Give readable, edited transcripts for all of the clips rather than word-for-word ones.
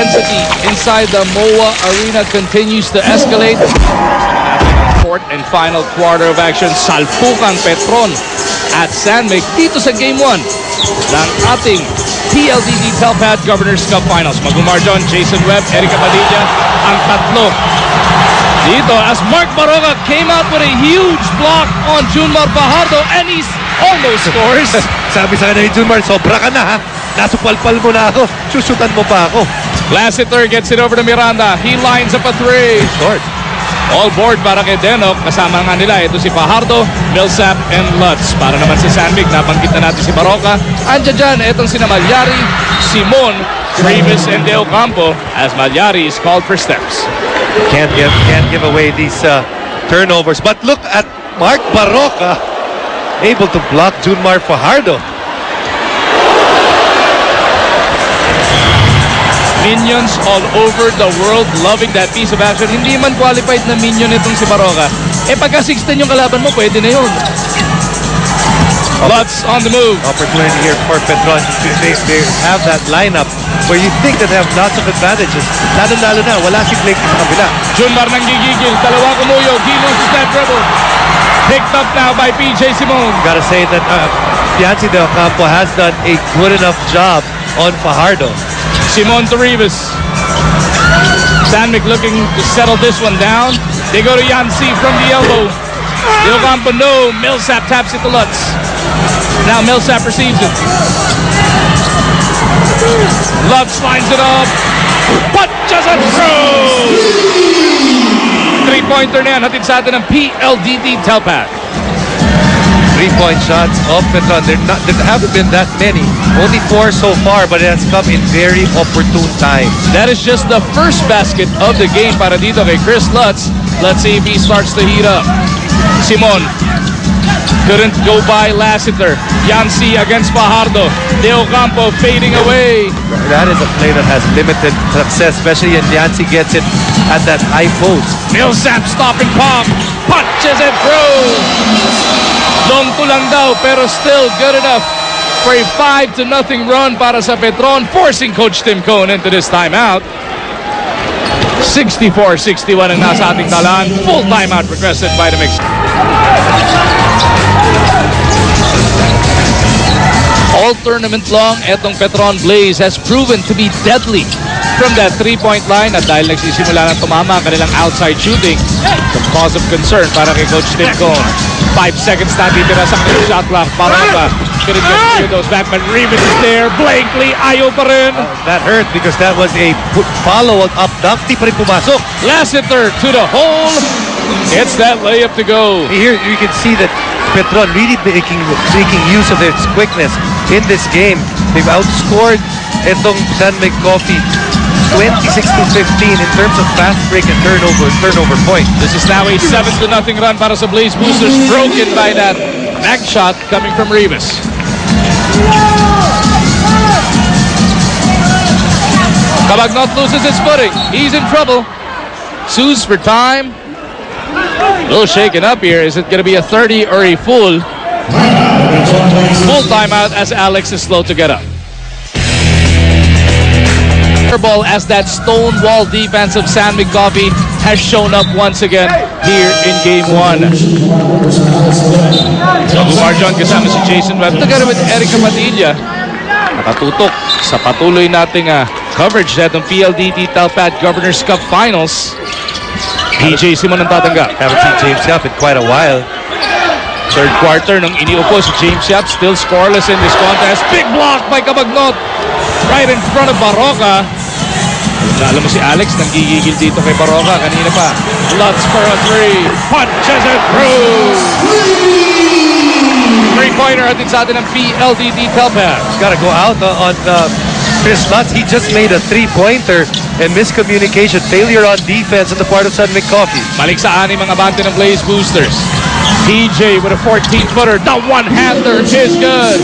intensity inside the MOA Arena continues to escalate. Fourth and final quarter of action, salpukang Petron at Sanmic dito sa Game 1 ng ating PLDT Telpad Governor's Cup Finals. Magumar John, Jason Webb, Erica Padilla, ang tatlo dito as Mark Baroga came out with a huge block on Junmar Fajardo and he's almost scores. Sabi sa kanya ni Junmar, sobra ka na ha. Nasupalpal mo na ako. Susutan mo pa ako. Lassiter gets it over to Miranda. He lines up a three. Short. All board para kay Denok. Kasama nga nila. Ito si Fajardo, Millsap, and Lutz. Para naman si Sanmic. Nabanggit na natin si Baroka. Andiyan dyan. Itong si Malyari, Simon, Rivas, and De Ocampo as Malyari is called for steps. Can't give away these turnovers. But look at Mark Baroka able to block Junmar Fajardo. Minions all over the world loving that piece of action. Hindi man qualified na minion itong si Baroka. Pagka 16 yung kalaban mo, pwede na yun. Lutz on the move. Opportunity here for Petron. They have that lineup where you think that they have lots of advantages. Lalo na, wala si Blake sa kabila. Junmar nang gigigil. Dalawa kumuyog. He loses that dribble. Picked up now by PJ Simon. Gotta say that Yancy De Ocampo has done a good enough job on Fajardo. Simon to Rivas. Sanmic looking to settle this one down. They go to Yancy from the elbow. De Ocampo, no. Millsap taps it to Lutz. Now Millsap receives it. Lutz lines it up. Punches and throws! Three-pointer na yan. Hatid sa atin ng PLDT Telpad. 3-point shots of Petron. There haven't been that many. Only 4 so far, but it has come in very opportune times. That is just the first basket of the game para dito kay Chris Lutz. Let's see if he starts to heat up. Simon couldn't go by Lassiter. Yancy against Fajardo. De Ocampo fading away. That is a play that has limited success, especially when Yancy gets it at that high post. Millsap stopping pop. Punches and throws. Long tulang daw, pero still good enough for a 5-0 run para sa Petron, forcing Coach Tim Cohn into this timeout. 64-61 ang nasa ating talaan. Full timeout requested by the Mix. All tournament long, etong Petron Blaze has proven to be deadly from that 3-point line at dahil nagsisimula ng tumama ang kanilang outside shooting, the cause of concern para kay Coach Tim Cohn. 5 seconds na titira sa kanilang shot clock. Baroka couldn't get through those back, but Rivas is there. Blankly, ayaw pa rin. That hurt because that was a follow-up dunk. Di pa rin pumasok. Lassiter to the hole. It's that layup to go. Here you can see that Petron really making use of its quickness in this game. They've outscored itong Sanmic Coffee 26-15 in terms of fast break and turnover point. This is now a 7-0 run para sa Blaze Boosters, broken by that back shot coming from Rivas. Cabagnot loses his footing. He's in trouble. Sues for time. A little shaken up here. Is it going to be a 30 or a full? Full timeout as Alex is slow to get up. Ball as that stonewall defense of Sanmic Coffee has shown up once again here in Game 1. Umar John kasama si Jason Webb together with Erica Padilla. Nakatutok sa patuloy nating coverage netong PLDT Telpad Governor's Cup Finals. PJ Simon ang tatanggap. Haven't seen James Yap in quite a while. Third quarter nung iniupo si James Yap, still scoreless in this contest. Big block by Cabagnot right in front of Baroka. Alam mo si Alex nanggigigil dito kay Baroka kanina pa. Lutz for a three. Punches it through. Three-pointer atin sa atin ng PLDT Telpad. Gotta go out on Chris Lutz. He just made a three-pointer and miscommunication. Failure on defense on the part of Sanmic Coffee. Balik sa anim ang abante ng Blaze Boosters. TJ with a 14-footer. The one-hander is good.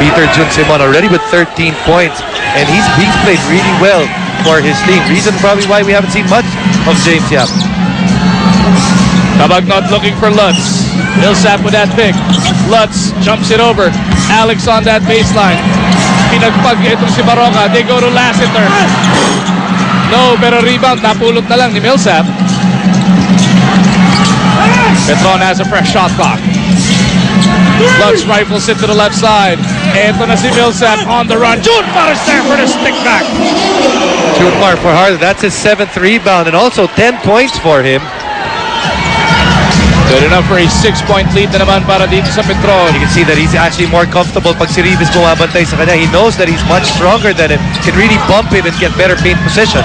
Peter Jun Simon already with 13 points, and he's played really well for his team. Reason probably why we haven't seen much of James Yap. Cabagnot looking for Lutz. Millsap with that pick. Lutz jumps it over. Alex on that baseline. Pinagpag itong si Baroka. They go to Lassiter. No, pero rebound. Napulot na lang ni Millsap. Petron has a fresh shot clock. Lutz rifles it to the left side. Eto na si Millsap on the run. June Morris there for the stick back. June Mar for Harlan. That's his 7th rebound and also 10 points for him. Good enough for a 6-point lead na naman para dito sa Petron. You can see that he's actually more comfortable pag si Rivas bumabantay sa kanya. He knows that he's much stronger than him. Can really bump him and get better paint position.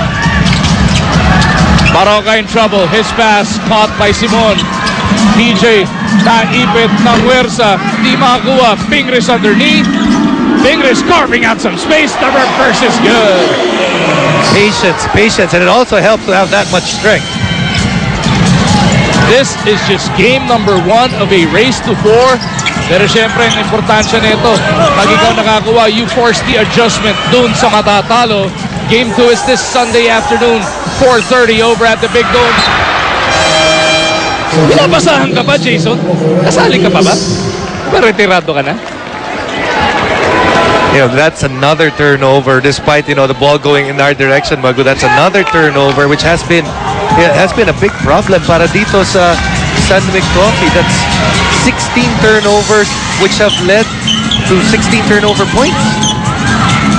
Baroka in trouble. His pass caught by Simon. PJ naipit ng Huersa. Di makakuha. Pingris underneath. Pingris carving out some space. The reverse is good. Patience. And it also helps to have that much strength. This is just game number 1 of a race to 4. Pero syempre, ang importansya nito, pag ikaw nakakuha, you force the adjustment dun sa matatalo. Game 2 is this Sunday afternoon, 4:30 over at the Big Dome. Pinabasahan ka ba, Jason? Kasali ka pa ba? Pero retirado ka na? You know, that's another turnover despite, the ball going in our direction, Magu. That's another turnover which has been a big problem para dito sa San Coffee. That's 16 turnovers which have led to 16 turnover points.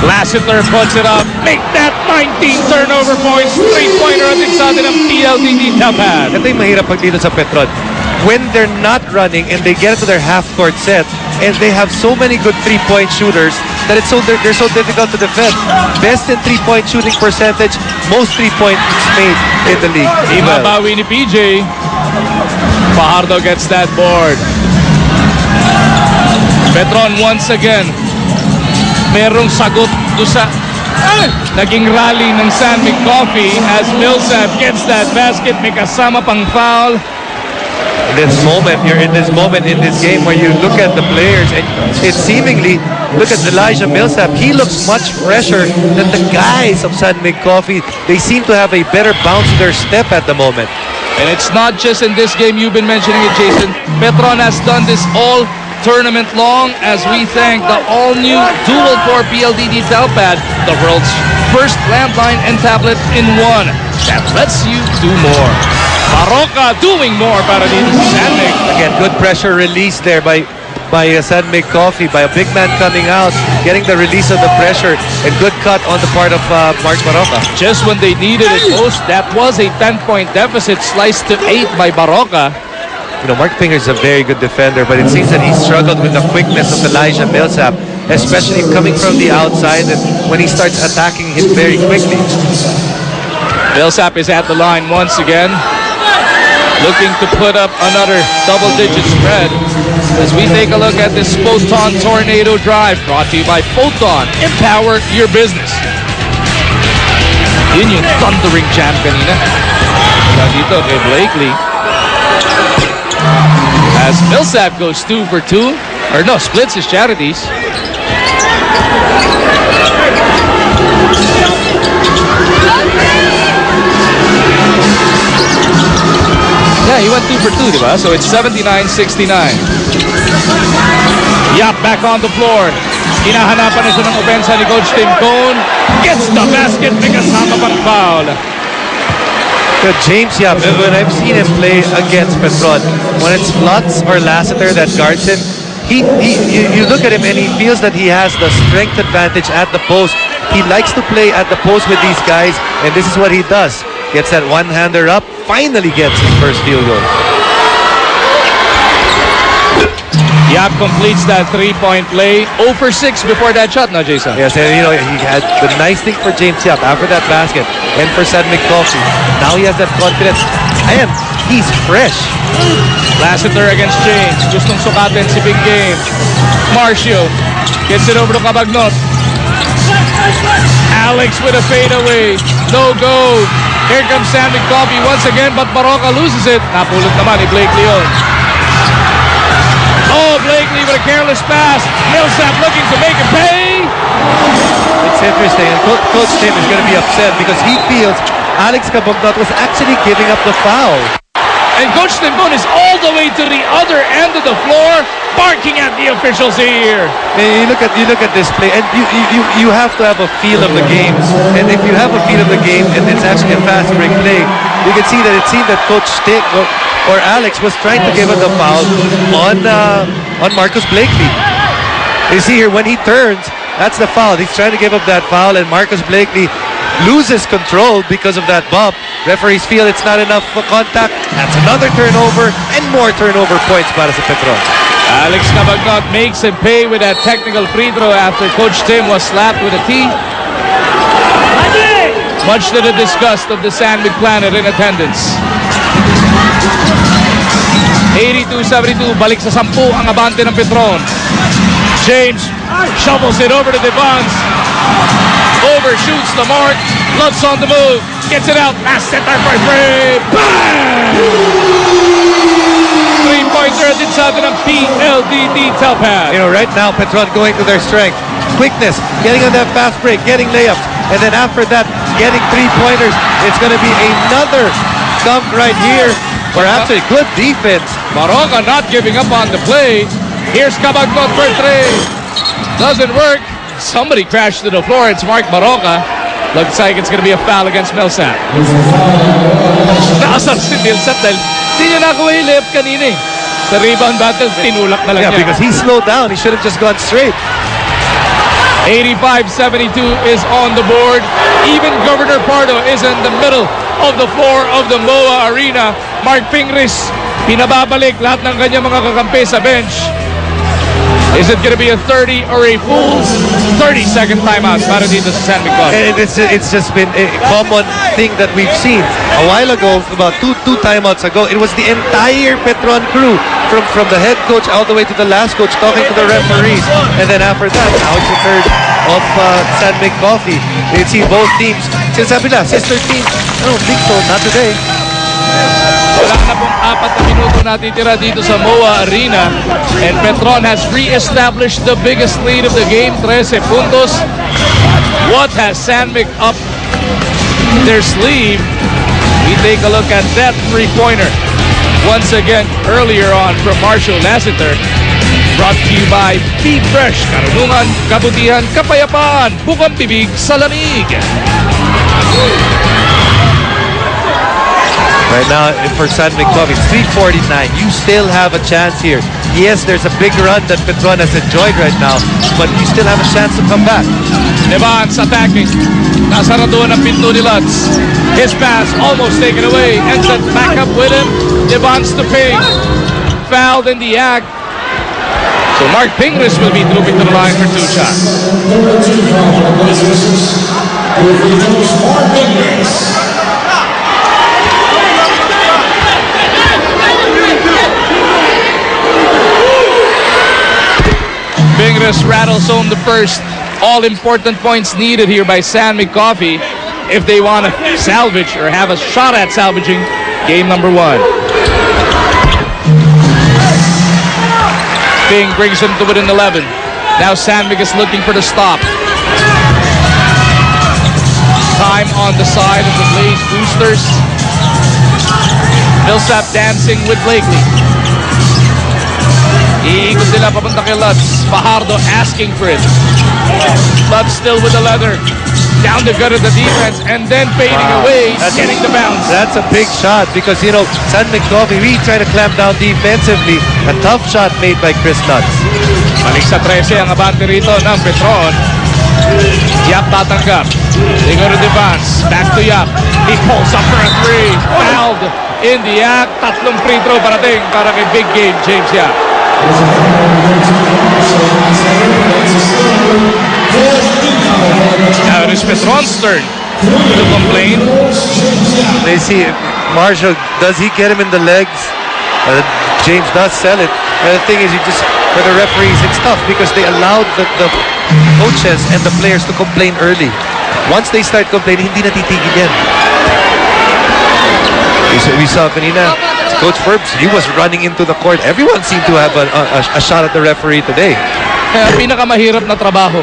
Lassiter puts it up. Make that 19 turnover points. 3-pointer at sa atin ng PLDT Tapan. Ito yung mahirap pag dito sa Petron. When they're not running and they get into their half-court set and they have so many good 3-point shooters that they're so difficult to defend. Best in 3-point shooting percentage, most 3-points made in the league. Ibabawi ni PJ. Fajardo gets that board. Petron once again. Merong sagot do sa naging rally ng San Coffee as Millsap gets that basket. May kasama pang foul. You're in this moment in this game where you look at the players and it seemingly, look at Elijah Millsap, he looks much fresher than the guys of San Coffee. They seem to have a better bounce to their step at the moment. And it's not just in this game, you've been mentioning it, Jason. Petron has done this all tournament long as we thank the all-new dual-core PLDT Telpad, the world's first landline and tablet in one that lets you do more. Baroka doing more para dito sa San Mig. Again, good pressure release there by San Coffee, by a big man coming out, getting the release of the pressure, and good cut on the part of Mark Baroka. Just when they needed it most, that was a 10-point deficit sliced to 8 by Baroka. Mark Pinger is a very good defender, but it seems that he struggled with the quickness of Elijah Millsap, especially coming from the outside and when he starts attacking him very quickly. Millsap is at the line once again, looking to put up another double-digit spread as we take a look at this Photon Tornado Drive brought to you by Photon. Empower your business. Yun yung thundering jam kanina. Dito kay Blakely. As Millsap goes 2 for 2, or no, splits his charities. Yeah, he went 2 for 2, diba? So it's 79-69. Yap back on the floor. Hinahanapan na siya ng opensa ni Coach Tim Cone. Gets the basket, may kasama pang foul. James Yap, when I've seen him play against Petron, when it's Lutz or Lassiter that guards him, you look at him and he feels that he has the strength advantage at the post. He likes to play at the post with these guys, and this is what he does. Gets that one-hander up, finally gets his first field goal. Yap completes that 3-point play. 0 for 6 before that shot, no, Jason? Yes, and he had the nice thing for James Yap after that basket and for San Coffee. Now he has that confidence. And he's fresh. Lassiter against James. Gustong sukatin si Big Game. Marcio gets it over to Cabagnot. Alex with a fadeaway. No go. Here comes San Coffee once again, but Baroka loses it. Napulot naman ni Blake Leon. Oh, Blakely with a careless pass. Millsap looking to make it pay. It's interesting, and Coach Tim is going to be upset because he feels Alex Cabagnot was actually giving up the foul. And Coach Timbon is all the way to the other end of the floor, barking at the officials here. You look at this play, and you have to have a feel of the game. And if you have a feel of the game, and it's actually a fast break play, you can see that it seemed that Coach Stick or Alex was trying to give him the foul on Marcus Blakely. You see here, when he turns, that's the foul. He's trying to give up that foul, and Marcus Blakely loses control because of that bump. Referees feel it's not enough for contact. That's another turnover, and more turnover points para sa Petron. Alex Cabagnot makes him pay with that technical free throw after Coach Tim was slapped with a tee. Much to the disgust of the Sandwich Planet in attendance. 82-72, balik sa 10 ang abante ng Petron. James shovels it over to Devons. Overshoots the mark. Love's on the move. Gets it out. Last center for three. Bang! Three-pointer din sa atin ng PLDT Telpad. You know, right now, Petron going to their strength. Quickness, getting on that fast break, getting layups. And then after that, getting three-pointers. It's going to be another dunk right here. Or actually, good defense. Maroga not giving up on the play. Here's Cabagnot for three. Doesn't work. Somebody crashed to the floor. It's Mark Maroga. Looks like it's going to be a foul against Millsap. Naasar si Millsap dahil hindi niya nakuha yung layup kanina eh. Sa rebound battle, tinulak na lang Yeah, niya. because he slowed down. He should have just gone straight. 85-72 is on the board. Even Governor Pardo is in the middle of the floor of the MOA Arena. Mark Pingris, pinababalik lahat ng kanyang mga kakampi sa bench. Is it going to be a 30 or a full 30-second timeout para dito sa San Miguel? And it's just been a common thing that we've seen. A while ago, about two timeouts ago, it was the entire Petron crew from the head coach all the way to the last coach talking to the referees. And then after that, now it's the third of San Miguel Coffee. You see both teams. Sinasabi na, sister team. I don't think so, not today. Wala na pong 4 na minuto natitira dito sa MOA Arena. And Petron has re-established the biggest lead of the game, 13 puntos. What has Sandvik up their sleeve? We take a look at that three-pointer. Once again, earlier on from Marshall Lassiter. Brought to you by Be Fresh, karunungan, kabutihan, kapayapaan, bukang bibig sa lamig. Right now, for San Miguel Coffee, it's 3:49. You still have a chance here. Yes, there's a big run that Petron has enjoyed right now, but you still have a chance to come back. Devons attacking. Nasaraduan ang pinto ni Lutz. His pass almost taken away. Ends up back up with him. Devons to Ping. Fouled in the act. So Mark Pingris will be moving to the line for 2 shots. Pingris rattles home the first all-important points needed here by San Miguel Coffee if they want to salvage or have a shot at salvaging game number 1. Ping brings him to within 11. Now Sandvik is looking for the stop. Time on the side of the Blaze Boosters. Millsap dancing with Blakely. Iikot nila papunta kay Lutz. Fajardo asking for it. Lutz still with the leather. Down the gut of the defense and then fading away, getting the bounce. That's a big shot because, you know, San Miguel Coffee really trying to clamp down defensively. A tough shot made by Chris Lutz. Balik sa 13 ang abante rito ng Petron. Yap tatanggap. They go to Devons. Back to Yap. He pulls up for a 3. Fouled in the act. Tatlong free throw parating para kay big game James Yap. Now it is Petron's turn to complain. They see Marshall, does he get him in the legs? James does sell it. And the thing is, for the referees, it's tough because they allowed the coaches and the players to complain early. Once they start complaining, hindi natitigil yan. We saw kanina, Coach Furbs, he was running into the court. Everyone seemed to have a shot at the referee today. Kaya pinakamahirap na trabaho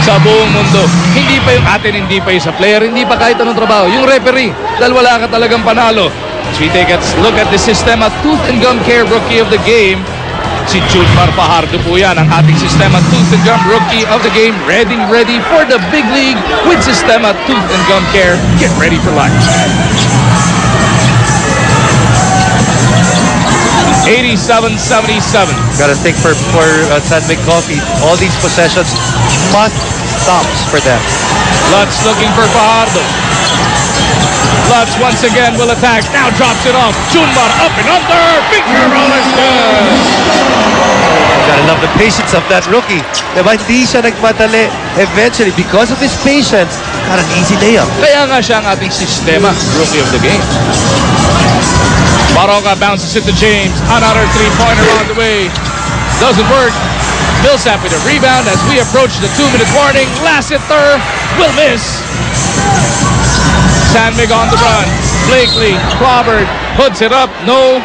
sa buong mundo. Hindi pa yung atin, hindi pa yung sa player, hindi pa kahit anong trabaho. Yung referee, dahil wala ka talagang panalo. As we take a look at the Sistema Tooth and Gum Care Rookie of the Game, si Junmar Fajardo po yan, ang ating Sistema Tooth and Gum Rookie of the Game. Ready for the big league with Sistema Tooth and Gum Care. Get ready for life. 87-77. Gotta think for San Mig Coffee, all these possessions must stops for them. Lutz looking for Fajardo. Lutz once again will attack. Now drops it off. Junmar up and under. Finger roller good. Gotta love the patience of that rookie. Diba, hindi siya nagmadali. Eventually, because of his patience, got an easy layup. Kaya nga siya ang ating Sistema Rookie of the Game. Baroka bounces it to James. Another three-pointer on the way. Doesn't work. Millsap with a rebound as we approach the 2-minute warning. Lassiter will miss. San Mig on the run. Blakely, clobbered, puts it up. No.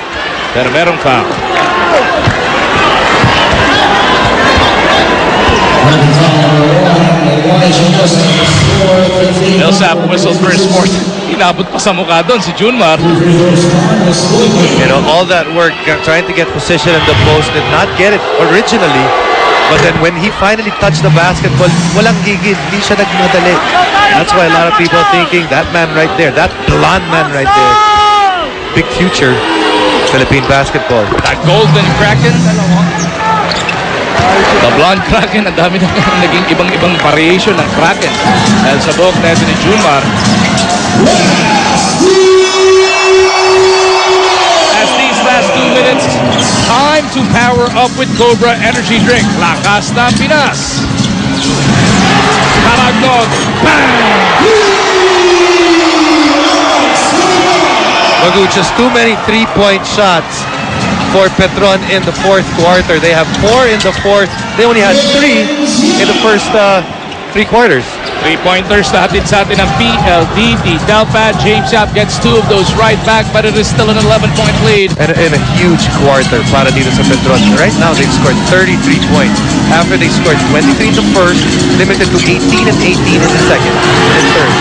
Pero merong foul. Millsap whistles for his fourth. Inabot pa sa mukha doon si Junmar. You know, all that work trying to get position in the post, did not get it originally. But then when he finally touched the basketball, walang gigil, hindi siya nagmadali. That's why a lot of people are thinking that man right there, that blonde man right there, big future Philippine basketball. That golden Kraken. The blonde Kraken, ang dami na naging ibang variation ng Kraken. Dahil sa buhok na ito ni Junmar. As these last 2 minutes, time to power up with Cobra Energy Drink. Lakas ng Pinas. Karagnog. Bang! Magu, just too many three-point shots for Petron in the fourth quarter. They have 4 in the fourth. They only had 3 in the first 3 quarters. Three-pointers na hatid sa atin ng PLDT. Delpad, James Yap gets 2 of those right back, but it is still an 11-point lead. And a huge quarter para dito sa Petron. Right now, they've scored 33 points. After they scored 23 in the first, limited to 18 and 18 in the second and third.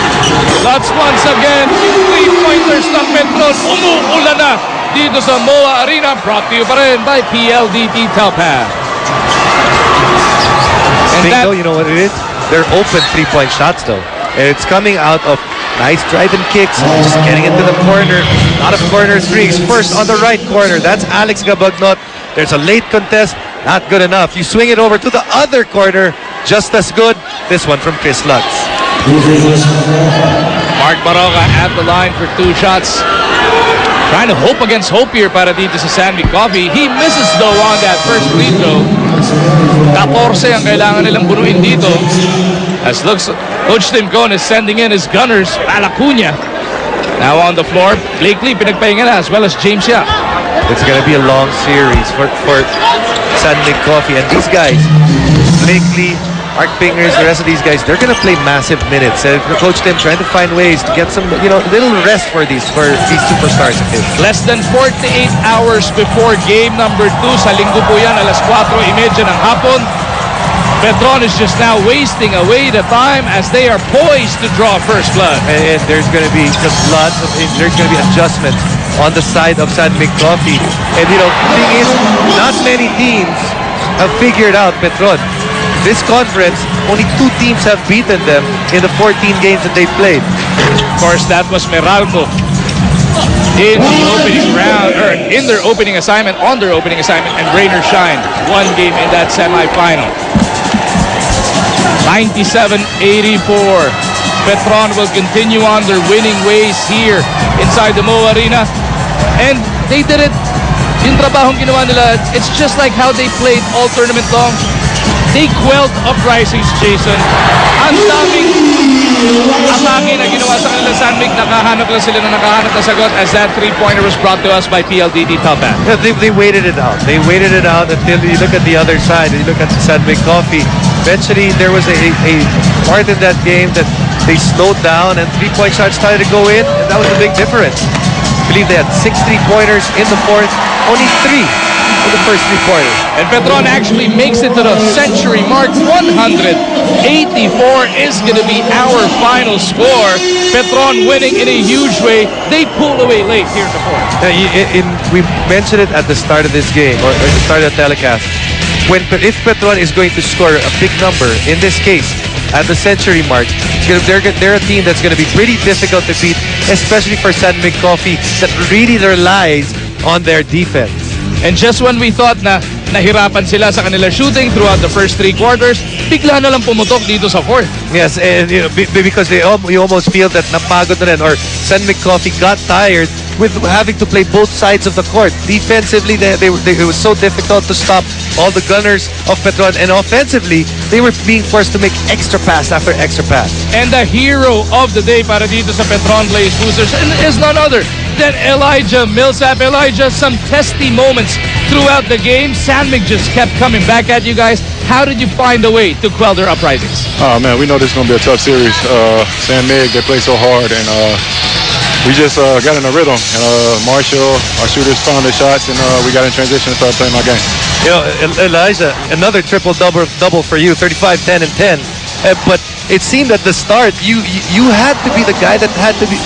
Lutz once again. Three-pointers ng Petron. Umuulan na dito sa MOA Arena. Brought to you pa rin by PLDT Telpad. And that, you know what it is? They're open three-point shots though. And it's coming out of nice driving kicks, just getting into the corner. A lot of corner threes. First on the right corner, that's Alex Gabagnot. There's a late contest, not good enough. You swing it over to the other corner, just as good. This one from Chris Lutz. Mark Baroka at the line for 2 shots. Trying to hope against hope here para dito sa San Mig Coffee. He misses though on that first free throw. 14 ang kailangan nilang bunuin dito. As looks, Coach Tim Cohn is sending in his gunners. Alacuña now on the floor. Blakely pinagpahinga na as well as James Yap. It's going to be a long series for San Mig Coffee. And these guys, Blakely, Mark Fingers, the rest of these guys, they're going to play massive minutes. Coach Tim trying to find ways to get some, little rest for these superstars of his. Less than 48 hours before game number 2 sa linggo po yan, alas 4:30 ng hapon. Petron is just now wasting away the time as they are poised to draw first blood. And there's going to be just lots of, there's going to be adjustments on the side of San Mig Coffee. And the thing is, not many teams have figured out Petron. This conference, only 2 teams have beaten them in the 14 games that they've played. Of course, that was Meralco in the opening round, or in their opening assignment, on their opening assignment, and Rainer Shine, 1 game in that semifinal. 97-84. Petron will continue on their winning ways here inside the MOA Arena. And they did it. Yung trabahong ginawa nila, it's just like how they played all tournament long. They quelled uprisings, Jason. Ang daming atake na ginawa sa kanila San Mig. Nakahanap lang sila na nakahanap na sagot as that three-pointer was brought to us by PLDT Telpad. Yeah, they waited it out. They waited it out until you look at the other side. You look at the San Mig Coffee. Eventually, there was a part in that game that they slowed down and three-point shots started to go in. And that was a big difference. I believe they had 6 3-pointers in the fourth. Only 3 in the first 3 quarters. And Petron actually makes it to the century mark. 184 is going to be our final score. Petron winning in a huge way. They pull away late here in the fourth. We mentioned it at the start of this game, or at the start of the telecast. If Petron is going to score a big number, in this case, at the century mark, they're a team that's going to be pretty difficult to beat, especially for San Mig Coffee that really relies on their defense. And just when we thought na nahirapan sila sa kanila shooting throughout the first 3 quarters, bigla na lang pumutok dito sa fourth. Yes, and because you almost feel that napagod na rin, or San Mig Coffee got tired with having to play both sides of the court. Defensively, it was so difficult to stop all the gunners of Petron, and offensively, they were being forced to make extra pass after extra pass. And the hero of the day para dito sa Petron Blaze Boosters is none other than Elijah Millsap. Elijah, some testy moments throughout the game. San Mig just kept coming back at you guys. How did you find a way to quell their uprisings? Oh man, we know this is going to be a tough series. San Mig, they play so hard, and we just got in a rhythm. And Marshall, our shooters found their shots, and we got in transition and started playing our game. You know, Elijah, another triple-double for you, 35, 10, and 10. But it seemed at the start you had to be the guy that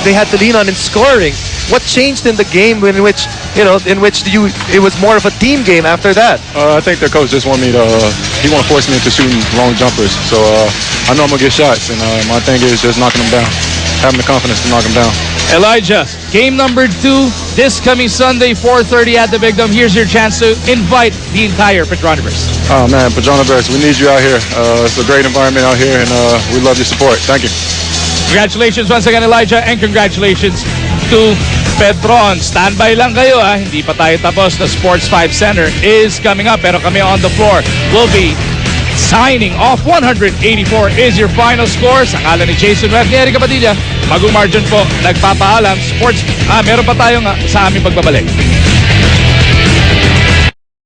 they had to lean on in scoring. What changed in the game in which it was more of a team game after that? I think their coach just wanted me to he want to force me into shooting long jumpers. So I know I'm gonna get shots, and my thing is just knocking them down, having the confidence to knock them down. Elijah, game number 2 this coming Sunday, 4:30 at the Big Dome. Here's your chance to invite the entire Petroniverse. Oh man, Petroniverse, we need you out here. It's a great environment out here, and we love your support. Thank you. Congratulations once again, Elijah, and congratulations to Petron. Standby lang kayo, ha? Hindi pa tayo tapos. The Sports 5 Center is coming up, pero kami on the floor will be signing off. 184 is your final score. Sa ngalan ni Jason Webb, ni Erica Padilla, Magong Margin po, nagpapaalam. Sports, meron pa tayong sa aming pagbabalik.